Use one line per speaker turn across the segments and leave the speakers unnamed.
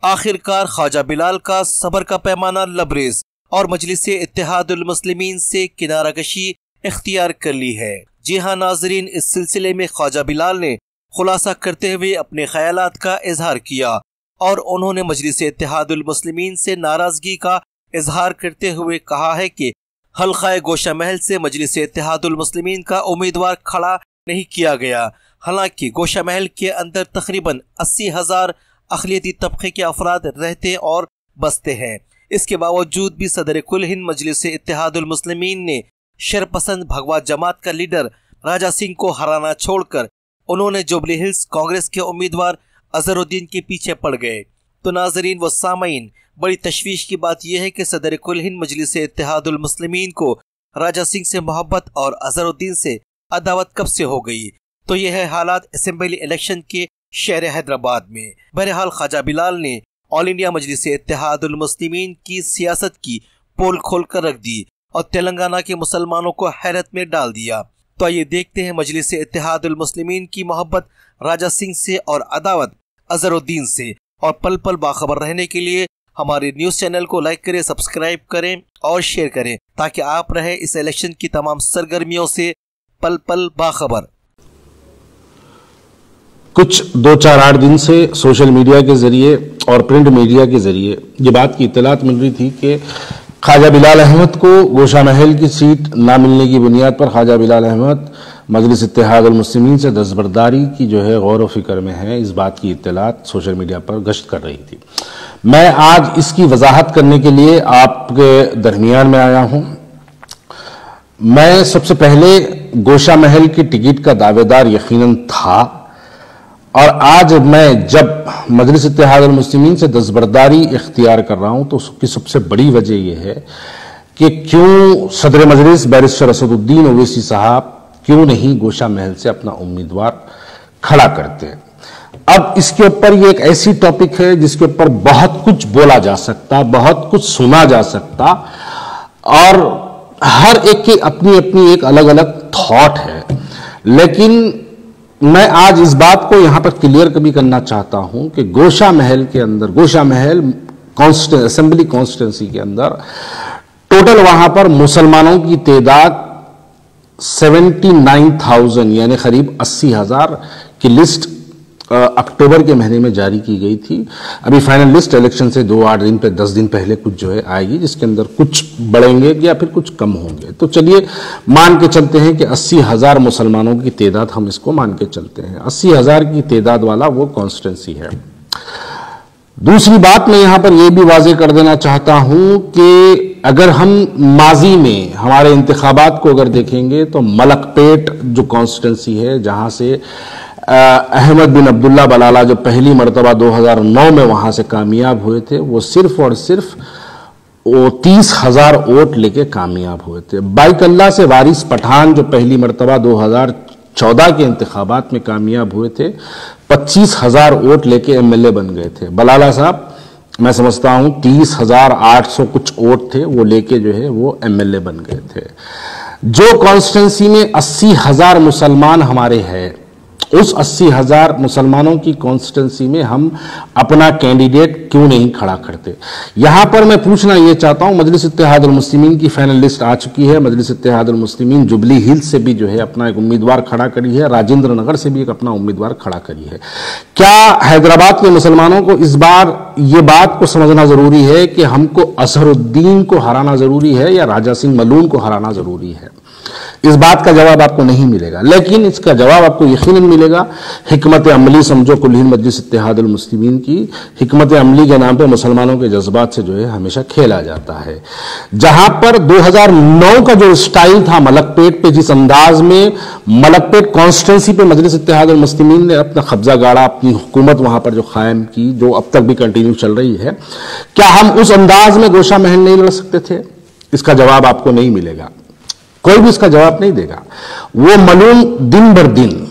आखिरकार ख्वाजा बिलाल का सबर का पैमाना लबरेज और मजलिस इत्तेहादुल मुस्लिमीन से किनारा कशी इख्तियार कर ली है। जी हाँ नाजरीन, इस सिलसिले में ख्वाजा बिलाल ने खुलासा करते हुए अपने ख्यालात का इजहार किया और उन्होंने मजलिस इत्तेहादुल मुस्लिमीन से नाराजगी का इजहार करते हुए कहा है कि हल्का गोशा महल से मजलिस इत्तेहादुल मुस्लिमीन का उम्मीदवार खड़ा नहीं किया गया। हालांकि गोशा महल के अंदर तकरीबन 80,000 अक़लियती तबके के अफराद रहते और बसते हैं। इसके बावजूद भी सदर कुल हिंद मजलिस इत्तेहादुल मुस्लिमीन ने शरपसंद भगवा जमात का लीडर राजा सिंह को हराना छोड़कर उन्होंने जुबली हिल्स कांग्रेस के उम्मीदवार अजहरुद्दीन के पीछे पड़ गए। तो नाजरीन व सामईन, बड़ी तशवीश की बात यह है कि सदर कुल हिंद मजलिस इत्तेहादुल मुस्लिमीन को राजा सिंह से मोहब्बत और अजहरुद्दीन से अदावत कब से हो गई। तो यह है हालात असेंबली इलेक्शन के शहर हैदराबाद में। बहरहाल ख्वाजा बिलाल ने ऑल इंडिया मजलिस इत्तेहादुल मुस्लिमीन की सियासत की पोल खोल कर रख दी और तेलंगाना के मुसलमानों को हैरत में डाल दिया। तो आइए देखते हैं मजलिस इत्तेहादुल मुस्लिमीन की मोहब्बत राजा सिंह से और अदावत अजहरुद्दीन से। और पल पल बाखबर रहने के लिए हमारे न्यूज चैनल को लाइक करें, सब्सक्राइब करें और शेयर करें ताकि आप रहे इस इलेक्शन की तमाम सरगर्मियों से पल पल बाखबर।
कुछ 2-4-8 दिन से सोशल मीडिया के जरिए और प्रिंट मीडिया के जरिए ये बात की इत्तलात मिल रही थी कि ख्वाजा बिलाल अहमद को गोशा महल की सीट ना मिलने की बुनियाद पर ख्वाजा बिलाल अहमद मजलिस इत्तेहादुल मुस्लिमीन से दस्तबरदारी की जो है गौर व फिक्र में है। इस बात की इत्तलात सोशल मीडिया पर गश्त कर रही थी। मैं आज इसकी वजाहत करने के लिए आपके दरमियान में आया हूं। मैं सबसे पहले गोशा महल की टिकट का दावेदार यकीनन था और आज मैं जब मजलिस इत्तेहादुल मुस्लिमीन से दस्तबरदारी इख्तियार कर रहा हूं तो उसकी सबसे बड़ी वजह यह है कि क्यों सदर मजलिस बैरिस्टर असदुद्दीन ओवैसी साहब क्यों नहीं गोशा महल से अपना उम्मीदवार खड़ा करते हैं। अब इसके ऊपर ये एक ऐसी टॉपिक है जिसके ऊपर बहुत कुछ बोला जा सकता, बहुत कुछ सुना जा सकता और हर एक की अपनी अपनी एक अलग अलग थॉट है। लेकिन मैं आज इस बात को यहां पर क्लियर कभी करना चाहता हूं कि गोशा महल के अंदर, गोशा महल असेंबली कॉन्स्टिट्यूंसी के अंदर टोटल वहां पर मुसलमानों की तादाद 79,000 यानी करीब 80,000 की लिस्ट अक्टूबर के महीने में जारी की गई थी। अभी फाइनल लिस्ट इलेक्शन से 2-8 दिन पे 10 दिन पहले कुछ जो है आएगी, जिसके अंदर कुछ बढ़ेंगे या फिर कुछ कम होंगे। तो चलिए मान के चलते हैं कि 80,000 मुसलमानों की तादाद, हम इसको मान के चलते हैं 80,000 की तादाद वाला वो कॉन्स्टिट्यूंसी है। दूसरी बात मैं यहां पर यह भी वाजे कर देना चाहता हूं कि अगर हम माजी में हमारे इंतखाबात को अगर देखेंगे तो मलकपेट जो कॉन्स्टिट्यूंसी है, जहां से अहमद बिन अब्दुल्ला बलाला जो पहली मरतबा 2009 में वहां से कामयाब हुए थे, वो सिर्फ और सिर्फ 30,000 वोट लेके कामयाब हुए थे। बाइकल्ला से वारिस पठान जो पहली मरतबा 2014 के इंतखाबात में कामयाब हुए थे, 25,000 वोट लेके एमएलए बन गए थे। बलाला साहब मैं समझता हूं 30,800 कुछ वोट थे, वो लेके जो है वो एमएलए बन गए थे। जो कॉन्स्टिट्यूंसी में 80,000 मुसलमान हमारे हैं, उस 80,000 मुसलमानों की कॉन्स्टिट्यूंसी में हम अपना कैंडिडेट क्यों नहीं खड़ा करते। यहां पर मैं पूछना यह चाहता हूं, मजलिस इत्तेहादुल मुस्लिमीन की फाइनल लिस्ट आ चुकी है। मजलिस इत्तेहादुल मुस्लिमीन जुबली हिल्स से भी जो है अपना एक उम्मीदवार खड़ा करी है, राजेंद्र नगर से भी एक अपना उम्मीदवार खड़ा करी है। क्या हैदराबाद के मुसलमानों को इस बार यह बात को समझना जरूरी है कि हमको अजहरुद्दीन को हराना जरूरी है या राजा सिंह मलून को हराना जरूरी है? इस बात का जवाब आपको नहीं मिलेगा, लेकिन इसका जवाब आपको यकीनन मिलेगा। हिकमत अमली समझो कुल हिंद मजलिस इत्तेहादुल मुस्लिमीन की हिकमत अमली के नाम पे मुसलमानों के जज्बात से जो है हमेशा खेला जाता है। जहां पर 2009 का जो स्टाइल था मलकपेट पे, जिस अंदाज में मलकपेट कॉन्स्टिट्यूंसी पे मजलिस इत्तेहादुल मुस्लिमीन ने अपना कब्जा गाड़ा, अपनी हुकूमत वहां पर जो कायम की, जो अब तक भी कंटिन्यू चल रही है, क्या हम उस अंदाज में गोशा महल नहीं लड़ सकते थे? इसका जवाब आपको नहीं मिलेगा, कोई भी इसका जवाब नहीं देगा। वो मलून दिन बर दिन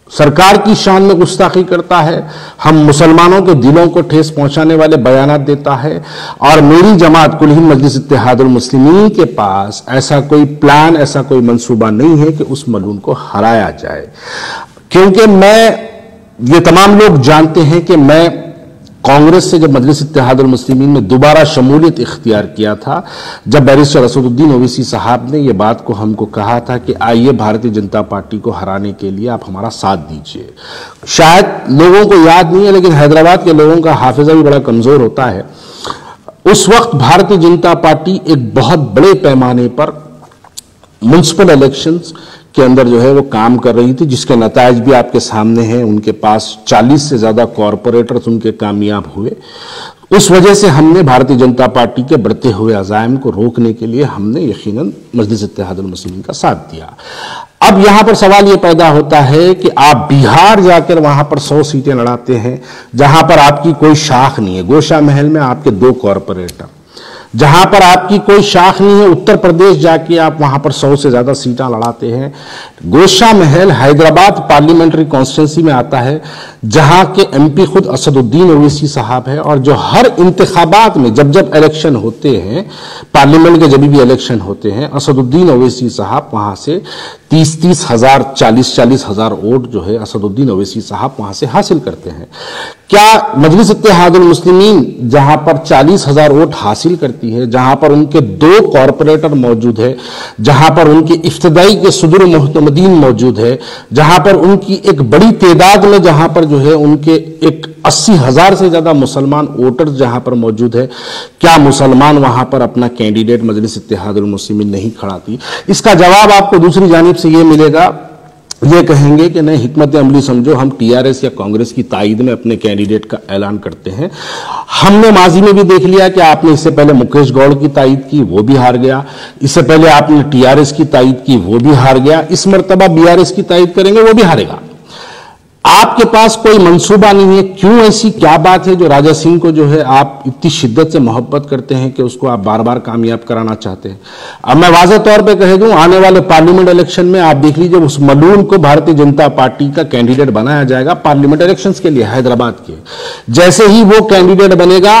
सरकार की शान में गुस्ताखी करता है, हम मुसलमानों के दिलों को ठेस पहुंचाने वाले बयानात देता है, और मेरी जमात कुल हिंद मजलिस इत्तेहादुल मुस्लिमीन के पास ऐसा कोई प्लान, ऐसा कोई मंसूबा नहीं है कि उस मलून को हराया जाए। क्योंकि ये तमाम लोग जानते हैं कि मैं कांग्रेस से जब मजलिस इत्तेहादुल मुस्लिमीन में दोबारा शमूलियत इख्तियार किया था, जब बैरिस्टर असदुद्दीन ओवैसी साहब ने ये बात को हमको कहा था कि आइए भारतीय जनता पार्टी को हराने के लिए आप हमारा साथ दीजिए। शायद लोगों को याद नहीं है, लेकिन हैदराबाद के लोगों का हाफिजा भी बड़ा कमजोर होता है। उस वक्त भारतीय जनता पार्टी एक बहुत बड़े पैमाने पर म्युनिसिपल इलेक्शंस के अंदर जो है वो काम कर रही थी, जिसके नतायज भी आपके सामने हैं। उनके पास 40 से ज्यादा कॉरपोरेटर्स उनके कामयाब हुए। उस वजह से हमने भारतीय जनता पार्टी के बढ़ते हुए अज़ाइम को रोकने के लिए हमने यकीनन मजलिस इत्तेहादुल मुस्लिमीन का साथ दिया। अब यहां पर सवाल यह पैदा होता है कि आप बिहार जाकर वहां पर 100 सीटें लड़ाते हैं, जहां पर आपकी कोई शाख नहीं है। गोशा महल में आपके 2 कॉरपोरेटर, जहां पर आपकी कोई शाख नहीं है। उत्तर प्रदेश जाके आप वहां पर 100 से ज्यादा सीटें लड़ाते हैं। गोशा महल हैदराबाद पार्लियामेंट्री कॉन्स्टिट्यूंसी में आता है, जहां के एमपी खुद असदुद्दीन ओवैसी साहब है, और जो हर इंतखाबात में जब जब इलेक्शन होते हैं, पार्लियामेंट के जब भी इलेक्शन होते हैं, असदुद्दीन ओवैसी साहब वहां से 30-30 हजार 40-40 हजार वोट जो है असदुद्दीन ओवैसी साहब वहां से हासिल करते हैं। क्या मजलिस इत्तेहादुल मुस्लिमीन जहां पर 40 हजार वोट हासिल करती है, जहां पर उनके 2 कॉरपोरेटर मौजूद है, जहां पर उनके इफ्तदाई के सुदूर मुहतमदीन मौजूद है, जहां पर उनकी एक बड़ी तादाद में जहां पर जो है उनके एक 80 हजार से ज्यादा मुसलमान वोटर्स जहां पर मौजूद है, क्या मुसलमान वहां पर अपना कैंडिडेट मजलिस इत्तेहादुल मुस्लिमीन नहीं खड़ाती? इसका जवाब आपको दूसरी जानिब से ये मिलेगा, ये कहेंगे कि नहीं, हिकमत अमली समझो, हम टीआरएस या कांग्रेस की ताईद में अपने कैंडिडेट का ऐलान करते हैं। हमने माजी में भी देख लिया कि आपने इससे पहले मुकेश गौड़ की ताईद की, वो भी हार गया। इससे पहले आपने टीआरएस की ताईद की, वो भी हार गया। इस मर्तबा बीआरएस की ताईद करेंगे, वो भी हारेगा। आपके पास कोई मंसूबा नहीं है। क्यों? ऐसी क्या बात है जो राजा सिंह को जो है आप इतनी शिद्दत से मोहब्बत करते हैं कि उसको आप बार बार कामयाब कराना चाहते हैं? अब मैं वाज़ेह तौर पे कह दूं, आने वाले पार्लियामेंट इलेक्शन में आप देख लीजिए, उस मलून को भारतीय जनता पार्टी का कैंडिडेट बनाया जाएगा पार्लियामेंट इलेक्शंस के लिए हैदराबाद के। जैसे ही वो कैंडिडेट बनेगा,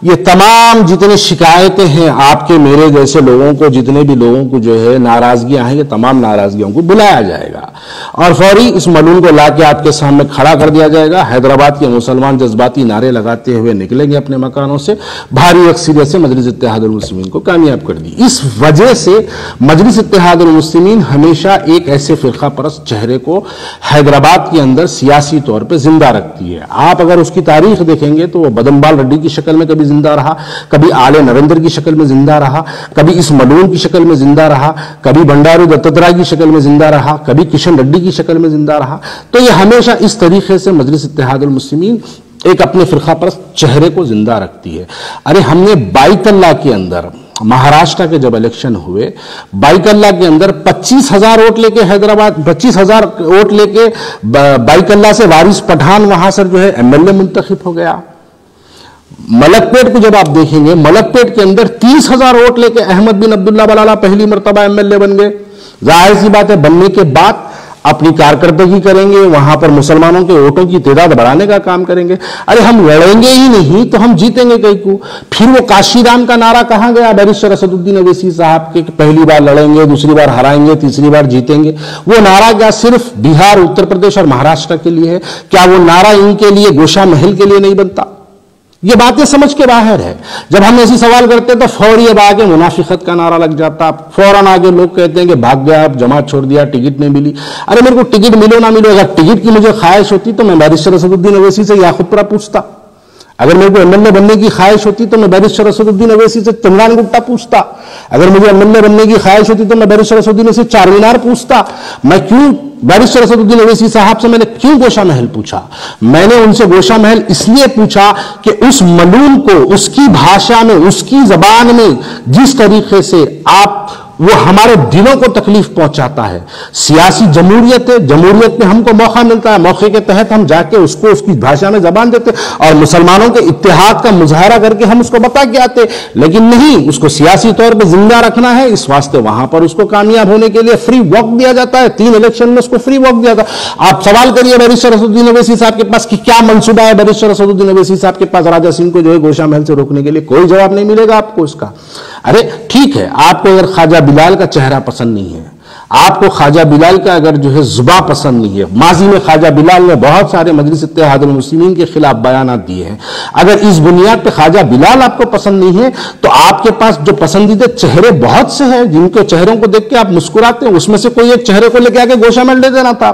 ये तमाम जितनी शिकायतें हैं आपके मेरे जैसे लोगों को, जितने भी लोगों को जो है नाराजगियां हैं, ये तमाम नाराजगियों को बुलाया जाएगा और फौरी इस मलून को लाके आपके सामने खड़ा कर दिया जाएगा। हैदराबाद के मुसलमान जज्बाती नारे लगाते हुए निकलेंगे अपने मकानों से, भारी अक्सरियत से मजलिस इत्तेहादुल मुस्लिमीन को कामयाब कर दी। इस वजह से मजलिस इत्तेहादुल मुस्लिमीन हमेशा एक ऐसे फिरका परस्त चेहरे को हैदराबाद के अंदर सियासी तौर पर जिंदा रखती है। आप अगर उसकी तारीख देखेंगे तो वो बदमबाल रेड्डी की शक्ल में कभी जिंदा रहा, कभी आले नरेंद्र की शक्ल में जिंदा रहा, कभी इस मलून की शक्ल में जिंदा रहा, कभी बंडारू दत्तात्रेय की शक्ल में जिंदा रहा, कभी किशन रेड्डी की शक्ल में जिंदा रहा। तो ये हमेशा इस तरीके से मजलिस इत्तेहादुल मुस्लिमीन एक अपने फिरका परस्त चेहरे को जिंदा रखती है। अरे हमने बाइतल्ला के अंदर महाराष्ट्र के जब इलेक्शन हुए, बाइकल्ला के अंदर 25,000 वोट लेके हैदराबाद 25,000 वोट लेके बाइकल्ला से वारिस पठान वहां से जो है एमएलए मुंतखब हो गया। मलकपेट को जब आप देखेंगे, मलकपेट के अंदर 30,000 वोट लेके अहमद बिन अब्दुल्ला बलाला पहली मरतबा एमएलए बन गए। जाहिर सी बात है, बनने के बाद अपनी कारकर्दगी करेंगे, वहां पर मुसलमानों के वोटों की तादाद बढ़ाने का काम करेंगे। अरे हम लड़ेंगे ही नहीं तो हम जीतेंगे कहीं को? फिर वो काशीराम का नारा कहां गया बैरिस्टर असदुद्दीन ओवैसी साहब के? पहली बार लड़ेंगे, दूसरी बार हराएंगे, तीसरी बार जीतेंगे। वो नारा क्या सिर्फ बिहार, उत्तर प्रदेश और महाराष्ट्र के लिए है? क्या वो नारा इनके लिए, गोशा महल के लिए नहीं बनता? ये बातें समझ के बाहर है। जब हम ऐसी सवाल करते हैं तो फौरी अब आगे मुनाफिकत का नारा लग जाता। फौरन आगे लोग कहते हैं कि भाग गया, आप जमात छोड़ दिया, टिकट नहीं मिली। अरे मेरे को टिकट मिलो ना मिलो, अगर टिकट की मुझे ख्वाहिश होती तो मैं बैरिस्टर असदुद्दीन ओवैसी से याकूबपुरा पूछता। अगर मेरे को एमएलए बनने की ख्वाहिश होती तो मैं बैरिस्टर असदुद्दीन ओवैसी से तमरान गुट्टा पूछता। अगर मुझे एमएलए बनने की ख्वाहिश होती तो मैं बैरिस्टर असदुद्दीन से चारमीनार पूछता। मैं क्यों बैरिस्टर असदुद्दीन ओवैसी साहब से मैंने क्यों गोशा महल पूछा? मैंने उनसे गोशा महल इसलिए पूछा कि उस मलून को उसकी भाषा में, उसकी जबान में जिस तरीके से वो हमारे दिलों को तकलीफ पहुंचाता है। सियासी जमहूरियत है, जमहूरियत में हमको मौका मिलता है, मौके के तहत हम जाके उसको उसकी भाषा में जबान देते और मुसलमानों के इत्तेहाद का मुजाहरा करके हम उसको बता के आते। लेकिन नहीं, उसको सियासी तौर पर जिंदा रखना है, इस वास्ते वहां पर उसको कामयाब होने के लिए फ्री वॉक दिया जाता है। 3 इलेक्शन में उसको फ्री वॉक दिया था। आप सवाल करिए बैरिस्टर असदुद्दीन ओवैसी साहब के पास कि क्या मंसूबा है बैरिस्टर असदुद्दीन ओवैसी साहब के पास राजा सिंह को जो है गोशा महल से रोकने के लिए? कोई जवाब नहीं मिलेगा आपको इसका। अरे ठीक है, आपको अगर ख्वाजा बिलाल का चेहरा पसंद नहीं है, आपको ख्वाजा बिलाल का अगर जो है जुबा पसंद नहीं है, माजी में ख्वाजा बिलाल ने बहुत सारे मजलिस इत्तेहादुल मुस्लिमीन के खिलाफ बयानात दिए हैं, अगर इस बुनियाद पे ख्वाजा बिलाल आपको पसंद नहीं है तो आपके पास जो पसंदीदा चेहरे बहुत से हैं जिनके चेहरों को देख के आप मुस्कुराते हैं, उसमें से कोई एक चेहरे को लेके आके गोशा में ले देना था,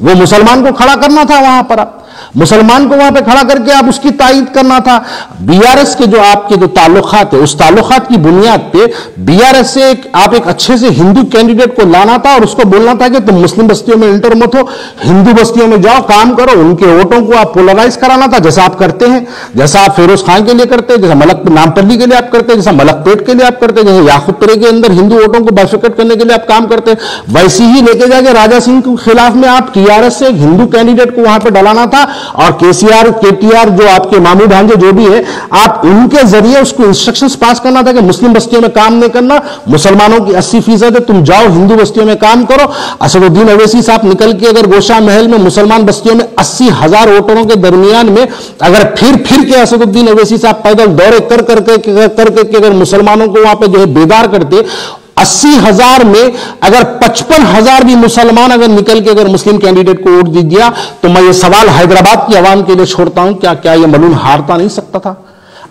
वो मुसलमान को खड़ा करना था वहां पर, आप मुसलमान को वहां पे खड़ा करके आप उसकी तायीद करना था। बीआरएस के जो आपके जो ताल्लुकात है, उस ताल्लुकात की बुनियाद पे बीआरएस से आप एक अच्छे से हिंदू कैंडिडेट को लाना था और उसको बोलना था कि तुम मुस्लिम बस्तियों में इंटर मत हो, हिंदू बस्तियों में जाओ, काम करो, उनके वोटों को आप पोलराइज कराना था, जैसा आप करते हैं, जैसा आप फिरोज खान के लिए करते हैं, जैसा मलक नामपल्ली के लिए आप करते हैं, जैसा मलकपेट के लिए आप करते हैं, जैसे याकूबपुरे के अंदर हिंदू वोटों को बाइफिकेट करने के लिए आप काम करते हैं, वैसे ही लेके जाके राजा सिंह के खिलाफ में आप टीआरएस से हिंदू कैंडिडेट को वहां पर डलाना था और केटीआर जो आपके मामू भांजे जो भी है, आप उनके जरिए उसको इंस्ट्रक्शंस पास करना था कि मुस्लिम बस्तियों में काम नहीं करना, मुसलमानों की 80% है, तुम जाओ हिंदू बस्तियों में काम करो। असदुद्दीन अवैसी साहब निकल के अगर गोशा महल में मुसलमान बस्तियों में 80,000 वोटरों के दरमियान में अगर फिर के असदुद्दीन अवैसी साहब पैदल दौरे कर करके अगर मुसलमानों को वहां पे जो है बेदार करते, 80,000 में अगर 55,000 भी मुसलमान अगर निकल के अगर मुस्लिम कैंडिडेट को वोट दे दिया तो मैं ये सवाल हैदराबाद की आवाम के लिए छोड़ता हूं, क्या ये मलून हारता नहीं सकता था?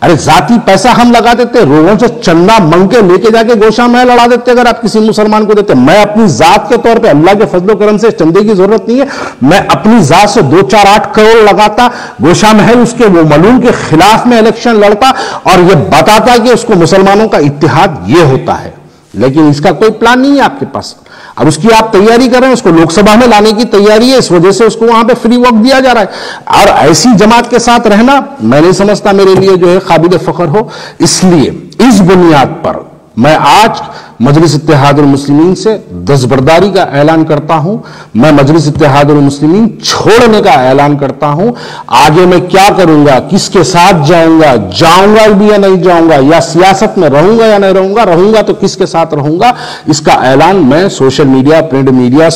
अरे जाती पैसा हम लगा देते, लोगों से चंदा मांग के लेके जाके गोशा महल लड़ा देते अगर आप किसी मुसलमान को देते। मैं अपनी जात के तौर पे अल्लाह के फजलो करम से चंदे की जरूरत नहीं है, मैं अपनी जात से 2, 4, 8 करोड़ लगाता, गोशा महल उसके वो मलून के खिलाफ में इलेक्शन लड़ता और ये बताता कि उसको मुसलमानों का इत्तेहाद ये होता है। लेकिन इसका कोई प्लान नहीं है आपके पास। अब उसकी आप तैयारी कर रहे हैं, उसको लोकसभा में लाने की तैयारी है, इस वजह से उसको वहां पे फ्री वक्त दिया जा रहा है। और ऐसी जमात के साथ रहना मैं नहीं समझता मेरे लिए जो है काबिल फख्र हो। इसलिए इस बुनियाद पर मैं आज मजलिस इत्तेहादुल मुस्लिमीन से दस्तबरदारी का ऐलान करता हूं, मैं मजलिस इत्तेहादुल मुस्लिमीन छोड़ने का ऐलान करता हूं। आगे मैं क्या करूंगा, किसके साथ जाऊंगा भी या नहीं जाऊंगा, या सियासत में रहूंगा या नहीं रहूंगा तो किसके साथ रहूंगा, इसका ऐलान मैं सोशल मीडिया, प्रिंट मीडिया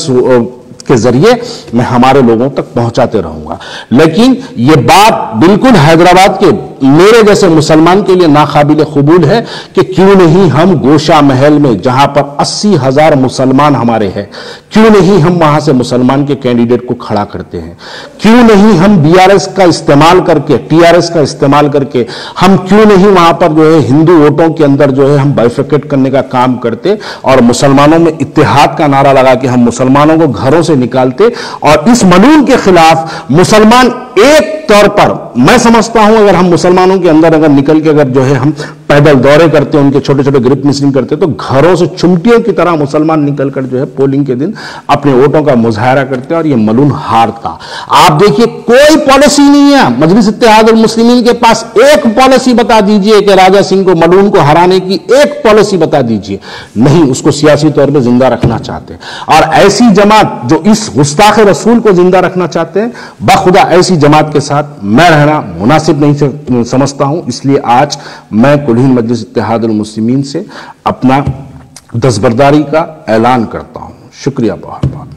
के जरिए मैं हमारे लोगों तक पहुंचाते रहूंगा। लेकिन यह बात बिल्कुल हैदराबाद के मेरे जैसे मुसलमान के लिए नाकाबिल कबूल है कि क्यों नहीं हम गोशा महल में जहां पर 80,000 मुसलमान हमारे हैं, क्यों नहीं हम वहां से मुसलमान के कैंडिडेट को खड़ा करते हैं, क्यों नहीं हम बीआरएस का इस्तेमाल करके, टीआरएस का इस्तेमाल करके हम क्यों नहीं वहां पर जो है हिंदू वोटों के अंदर जो है हम बाइफिकेट करने का काम करते और मुसलमानों में इत्तेहाद का नारा लगा के हम मुसलमानों को घरों से निकालते और इस मलून के खिलाफ मुसलमान एक तौर पर मैं समझता हूं अगर हम मुसलमानों के अंदर अगर निकल के अगर जो है हम पैदल दौरे करते, उनके छोटे छोटे ग्रुप मिसिंग करते, तो घरों से चुमटियों की तरह मुसलमान निकलकर जो है पोलिंग के दिन अपने वोटों का मुजाहरा करते और ये मलून हारता। आप देखिए कोई पॉलिसी नहीं है मजलिस इत्तेहादुल मुस्लिमीन के पास। एक पॉलिसी बता दीजिए कि राजा सिंह को मलून को हराने की एक पॉलिसी बता दीजिए। नहीं, उसको सियासी तौर पर जिंदा रखना चाहते हैं और ऐसी जमात जो इस गुस्ताख रसूल को जिंदा रखना चाहते हैं, बखुदा ऐसी जमात के साथ मैं रहना मुनासिब नहीं समझता हूं। इसलिए आज मैं कुलीन मजलिस इत्तेहादुल मुस्लिमीन से अपना दस्तबरदारी का ऐलान करता हूं। शुक्रिया बहुत बहुत।